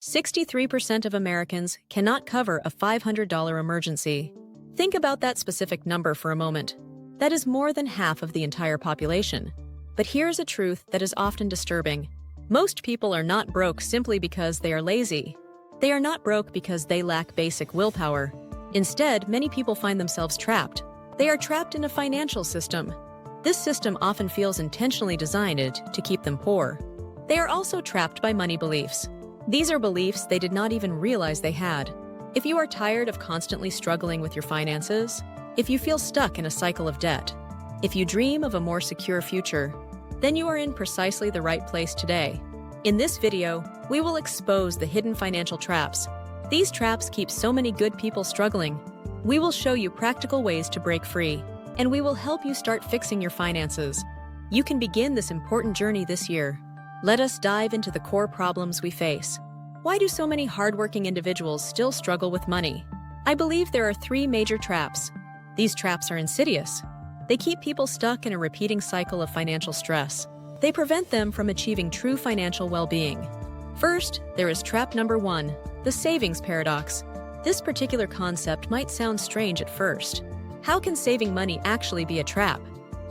63% of Americans cannot cover a $500 emergency. Think about that specific number for a moment. That is more than half of the entire population. But here's a truth that is often disturbing. Most people are not broke simply because they are lazy. They are not broke because they lack basic willpower. Instead, many people find themselves trapped. They are trapped in a financial system. This system often feels intentionally designed to keep them poor. They are also trapped by money beliefs. These are beliefs they did not even realize they had. If you are tired of constantly struggling with your finances, if you feel stuck in a cycle of debt, if you dream of a more secure future, then you are in precisely the right place today. In this video, we will expose the hidden financial traps. These traps keep so many good people struggling. We will show you practical ways to break free, and we will help you start fixing your finances. You can begin this important journey this year. Let us dive into the core problems we face. Why do so many hardworking individuals still struggle with money? I believe there are three major traps. These traps are insidious. They keep people stuck in a repeating cycle of financial stress. They prevent them from achieving true financial well-being. First, there is trap number 1, the savings paradox. This particular concept might sound strange at first. How can saving money actually be a trap?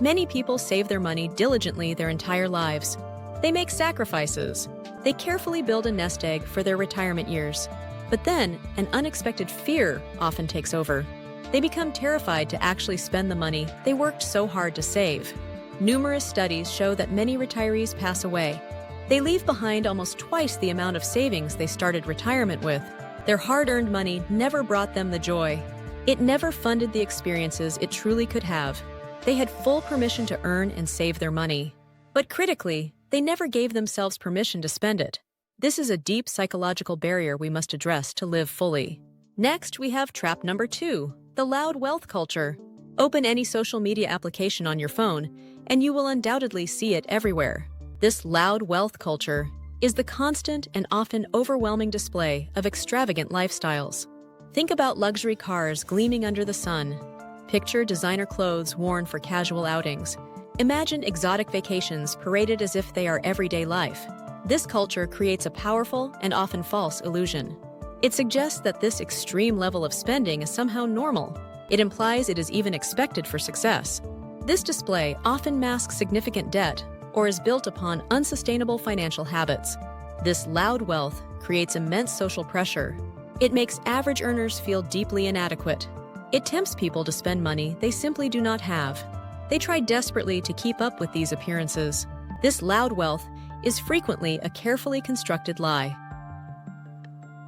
Many people save their money diligently their entire lives. They make sacrifices. They carefully build a nest egg for their retirement years. But then, an unexpected fear often takes over. They become terrified to actually spend the money they worked so hard to save. Numerous studies show that many retirees pass away. They leave behind almost twice the amount of savings they started retirement with. Their hard-earned money never brought them the joy. It never funded the experiences it truly could have. They had full permission to earn and save their money. But critically, they never gave themselves permission to spend it. This is a deep psychological barrier we must address to live fully. Next, we have trap number 2, the loud wealth culture. Open any social media application on your phone, and you will undoubtedly see it everywhere. This loud wealth culture is the constant and often overwhelming display of extravagant lifestyles. Think about luxury cars gleaming under the sun. Picture designer clothes worn for casual outings. Imagine exotic vacations paraded as if they are everyday life. This culture creates a powerful and often false illusion. It suggests that this extreme level of spending is somehow normal. It implies it is even expected for success. This display often masks significant debt or is built upon unsustainable financial habits. This loud wealth creates immense social pressure. It makes average earners feel deeply inadequate. It tempts people to spend money they simply do not have. They try desperately to keep up with these appearances. This loud wealth is frequently a carefully constructed lie.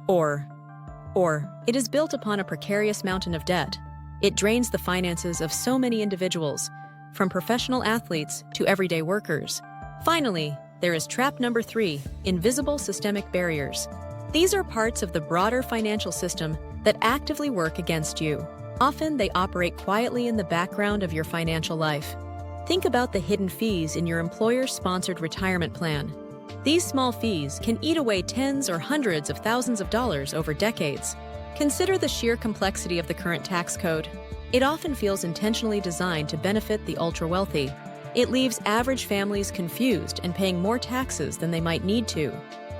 Or it is built upon a precarious mountain of debt. It drains the finances of so many individuals, from professional athletes to everyday workers. Finally, there is trap number 3, invisible systemic barriers. These are parts of the broader financial system that actively work against you. Often, they operate quietly in the background of your financial life. Think about the hidden fees in your employer-sponsored retirement plan. These small fees can eat away tens or hundreds of thousands of dollars over decades. Consider the sheer complexity of the current tax code. It often feels intentionally designed to benefit the ultra-wealthy. It leaves average families confused and paying more taxes than they might need to.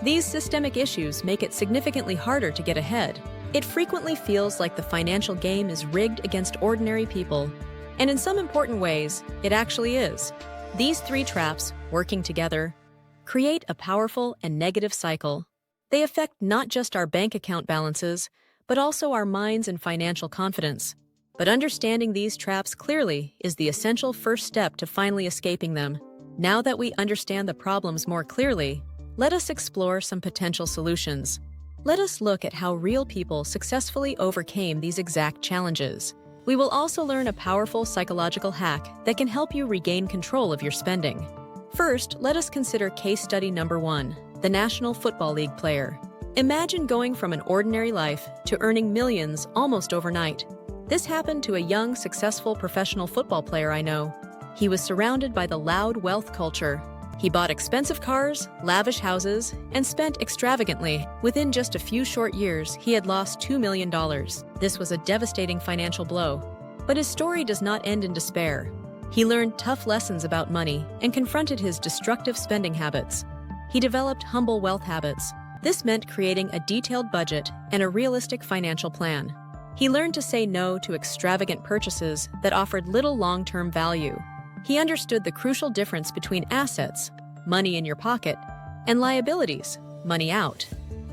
These systemic issues make it significantly harder to get ahead. It frequently feels like the financial game is rigged against ordinary people. And in some important ways, it actually is. These 3 traps, working together, create a powerful and negative cycle. They affect not just our bank account balances, but also our minds and financial confidence. But understanding these traps clearly is the essential first step to finally escaping them. Now that we understand the problems more clearly, let us explore some potential solutions. Let us look at how real people successfully overcame these exact challenges. We will also learn a powerful psychological hack that can help you regain control of your spending. First, let us consider case study number 1, the National Football League player. Imagine going from an ordinary life to earning millions almost overnight. This happened to a young, successful professional football player I know. He was surrounded by the loud wealth culture. He bought expensive cars, lavish houses, and spent extravagantly. Within just a few short years, he had lost $2 million. This was a devastating financial blow. But his story does not end in despair. He learned tough lessons about money and confronted his destructive spending habits. He developed humble wealth habits, This meant creating a detailed budget and a realistic financial plan. He learned to say no to extravagant purchases that offered little long-term value. He understood the crucial difference between assets, money in your pocket, and liabilities, money out.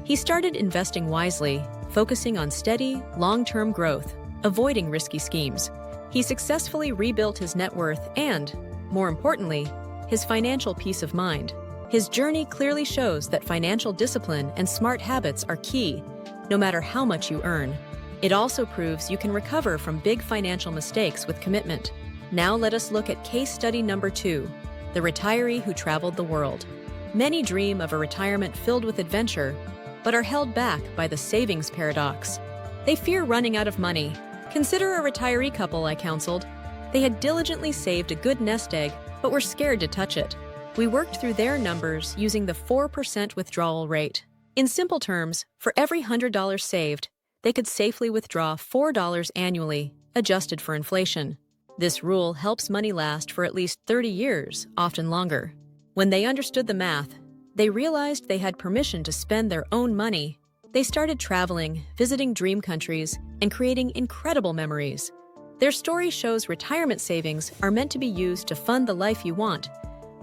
He started investing wisely, focusing on steady, long-term growth, avoiding risky schemes. He successfully rebuilt his net worth and, more importantly, his financial peace of mind. His journey clearly shows that financial discipline and smart habits are key, no matter how much you earn. It also proves you can recover from big financial mistakes with commitment. Now let us look at case study number 2, the retiree who traveled the world. Many dream of a retirement filled with adventure, but are held back by the savings paradox. They fear running out of money. Consider a retiree couple I counseled. They had diligently saved a good nest egg, but were scared to touch it. We worked through their numbers using the 4% withdrawal rate. In simple terms, for every $100 saved, they could safely withdraw $4 annually, adjusted for inflation. This rule helps money last for at least 30 years, often longer. When they understood the math, they realized they had permission to spend their own money. They started traveling, visiting dream countries, and creating incredible memories. Their story shows retirement savings are meant to be used to fund the life you want,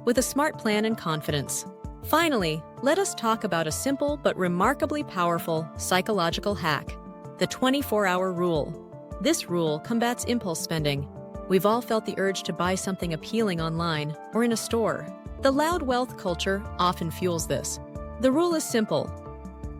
with a smart plan and confidence. Finally, let us talk about a simple but remarkably powerful psychological hack, the 24-hour rule. This rule combats impulse spending. We've all felt the urge to buy something appealing online or in a store. The loud wealth culture often fuels this. The rule is simple.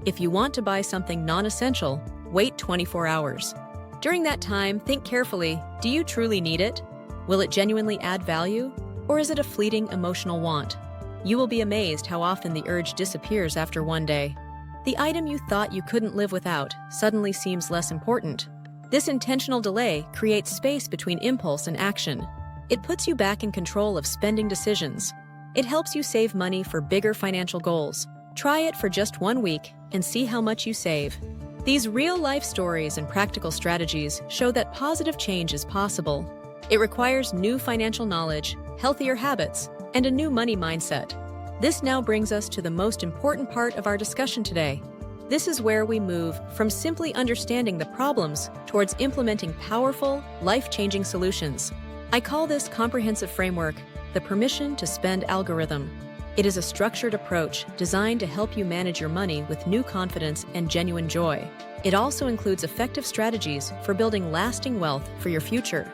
If you want to buy something non-essential, wait 24 hours. During that time, think carefully, do you truly need it? Will it genuinely add value? Or is it a fleeting emotional want? You will be amazed how often the urge disappears after one day. The item you thought you couldn't live without suddenly seems less important. This intentional delay creates space between impulse and action. It puts you back in control of spending decisions. It helps you save money for bigger financial goals. Try it for just 1 week and see how much you save. These real-life stories and practical strategies show that positive change is possible. It requires new financial knowledge, healthier habits, and a new money mindset. This now brings us to the most important part of our discussion today. This is where we move from simply understanding the problems towards implementing powerful, life-changing solutions. I call this comprehensive framework the Permission to Spend algorithm. It is a structured approach designed to help you manage your money with new confidence and genuine joy. It also includes effective strategies for building lasting wealth for your future.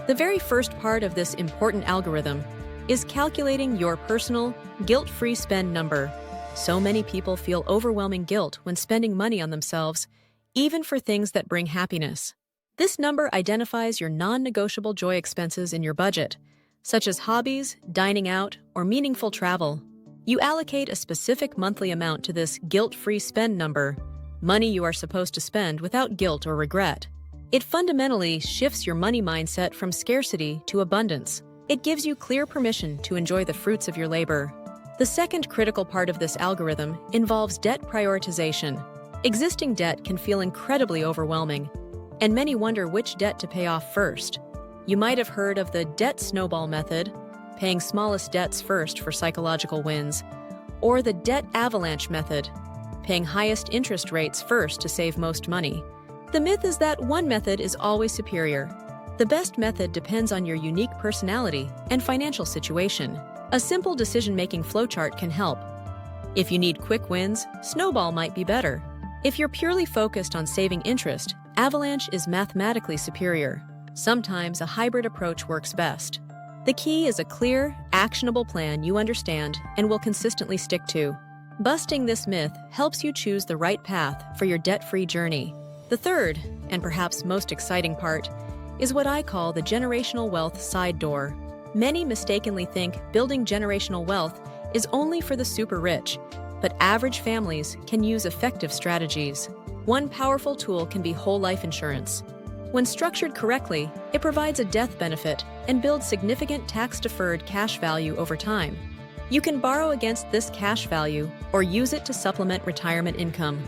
The very first part of this important algorithm is calculating your personal, guilt-free spend number. So many people feel overwhelming guilt when spending money on themselves, even for things that bring happiness. This number identifies your non-negotiable joy expenses in your budget, such as hobbies, dining out, or meaningful travel. You allocate a specific monthly amount to this guilt-free spend number, money you are supposed to spend without guilt or regret. It fundamentally shifts your money mindset from scarcity to abundance. It gives you clear permission to enjoy the fruits of your labor. The second critical part of this algorithm involves debt prioritization. Existing debt can feel incredibly overwhelming, and many wonder which debt to pay off first. You might have heard of the debt snowball method, paying smallest debts first for psychological wins, or the debt avalanche method, paying highest interest rates first to save most money. The myth is that one method is always superior. The best method depends on your unique personality and financial situation. A simple decision-making flowchart can help. If you need quick wins, snowball might be better. If you're purely focused on saving interest, avalanche is mathematically superior. Sometimes a hybrid approach works best. The key is a clear, actionable plan you understand and will consistently stick to. Busting this myth helps you choose the right path for your debt-free journey. The third, and perhaps most exciting part, is what I call the generational wealth side door. Many mistakenly think building generational wealth is only for the super rich, but average families can use effective strategies. One powerful tool can be whole life insurance. When structured correctly, it provides a death benefit and builds significant tax-deferred cash value over time. You can borrow against this cash value or use it to supplement retirement income.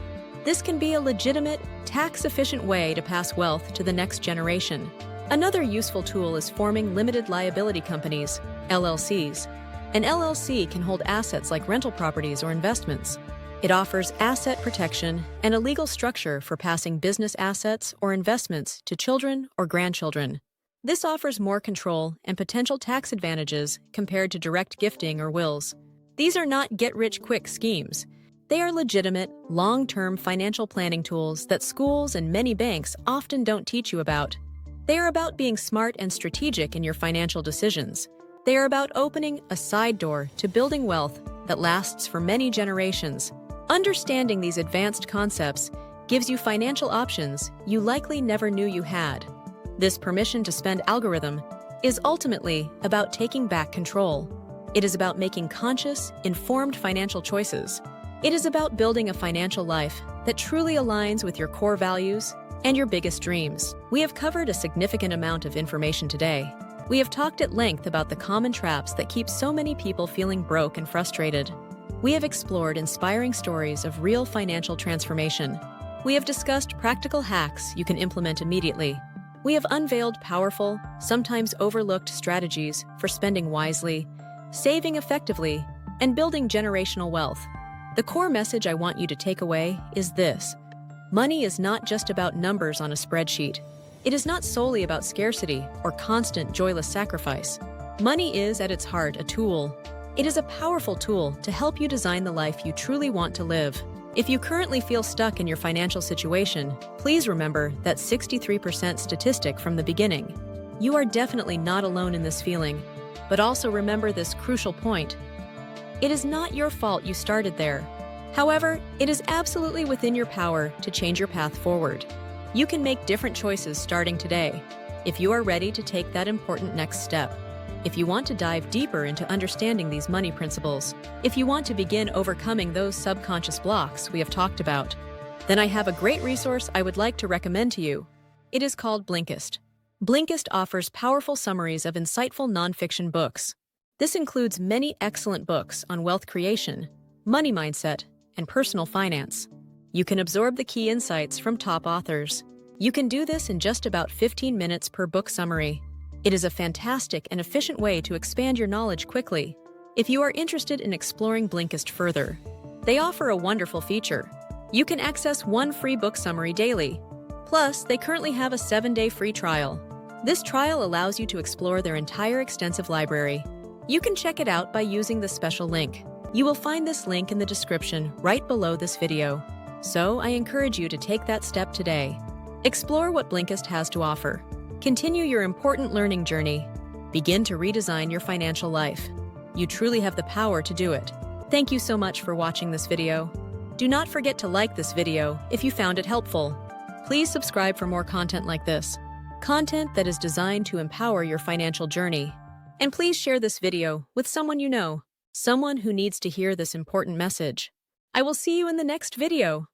This can be a legitimate, tax-efficient way to pass wealth to the next generation. Another useful tool is forming limited liability companies, LLCs. An LLC can hold assets like rental properties or investments. It offers asset protection and a legal structure for passing business assets or investments to children or grandchildren. This offers more control and potential tax advantages compared to direct gifting or wills. These are not get-rich-quick schemes. They are legitimate, long-term financial planning tools that schools and many banks often don't teach you about. They are about being smart and strategic in your financial decisions. They are about opening a side door to building wealth that lasts for many generations. Understanding these advanced concepts gives you financial options you likely never knew you had. This permission to spend algorithm is ultimately about taking back control. It is about making conscious, informed financial choices. It is about building a financial life that truly aligns with your core values and your biggest dreams. We have covered a significant amount of information today. We have talked at length about the common traps that keep so many people feeling broke and frustrated. We have explored inspiring stories of real financial transformation. We have discussed practical hacks you can implement immediately. We have unveiled powerful, sometimes overlooked strategies for spending wisely, saving effectively, and building generational wealth. The core message I want you to take away is this: money is not just about numbers on a spreadsheet. It is not solely about scarcity or constant joyless sacrifice. Money is, at its heart, a tool. It is a powerful tool to help you design the life you truly want to live. If you currently feel stuck in your financial situation, please remember that 63% statistic from the beginning. You are definitely not alone in this feeling, but also remember this crucial point. It is not your fault you started there. However, it is absolutely within your power to change your path forward. You can make different choices starting today, if you are ready to take that important next step. If you want to dive deeper into understanding these money principles, if you want to begin overcoming those subconscious blocks we have talked about, then I have a great resource I would like to recommend to you. It is called Blinkist. Blinkist offers powerful summaries of insightful nonfiction books. This includes many excellent books on wealth creation, money mindset, and personal finance. You can absorb the key insights from top authors. You can do this in just about 15 minutes per book summary. It is a fantastic and efficient way to expand your knowledge quickly. If you are interested in exploring Blinkist further, they offer a wonderful feature. You can access one free book summary daily. Plus, they currently have a 7-day free trial. This trial allows you to explore their entire extensive library. You can check it out by using the special link. You will find this link in the description right below this video. So, I encourage you to take that step today. Explore what Blinkist has to offer. Continue your important learning journey. Begin to redesign your financial life. You truly have the power to do it. Thank you so much for watching this video. Do not forget to like this video if you found it helpful. Please subscribe for more content like this. Content that is designed to empower your financial journey. And please share this video with someone you know, someone who needs to hear this important message. I will see you in the next video.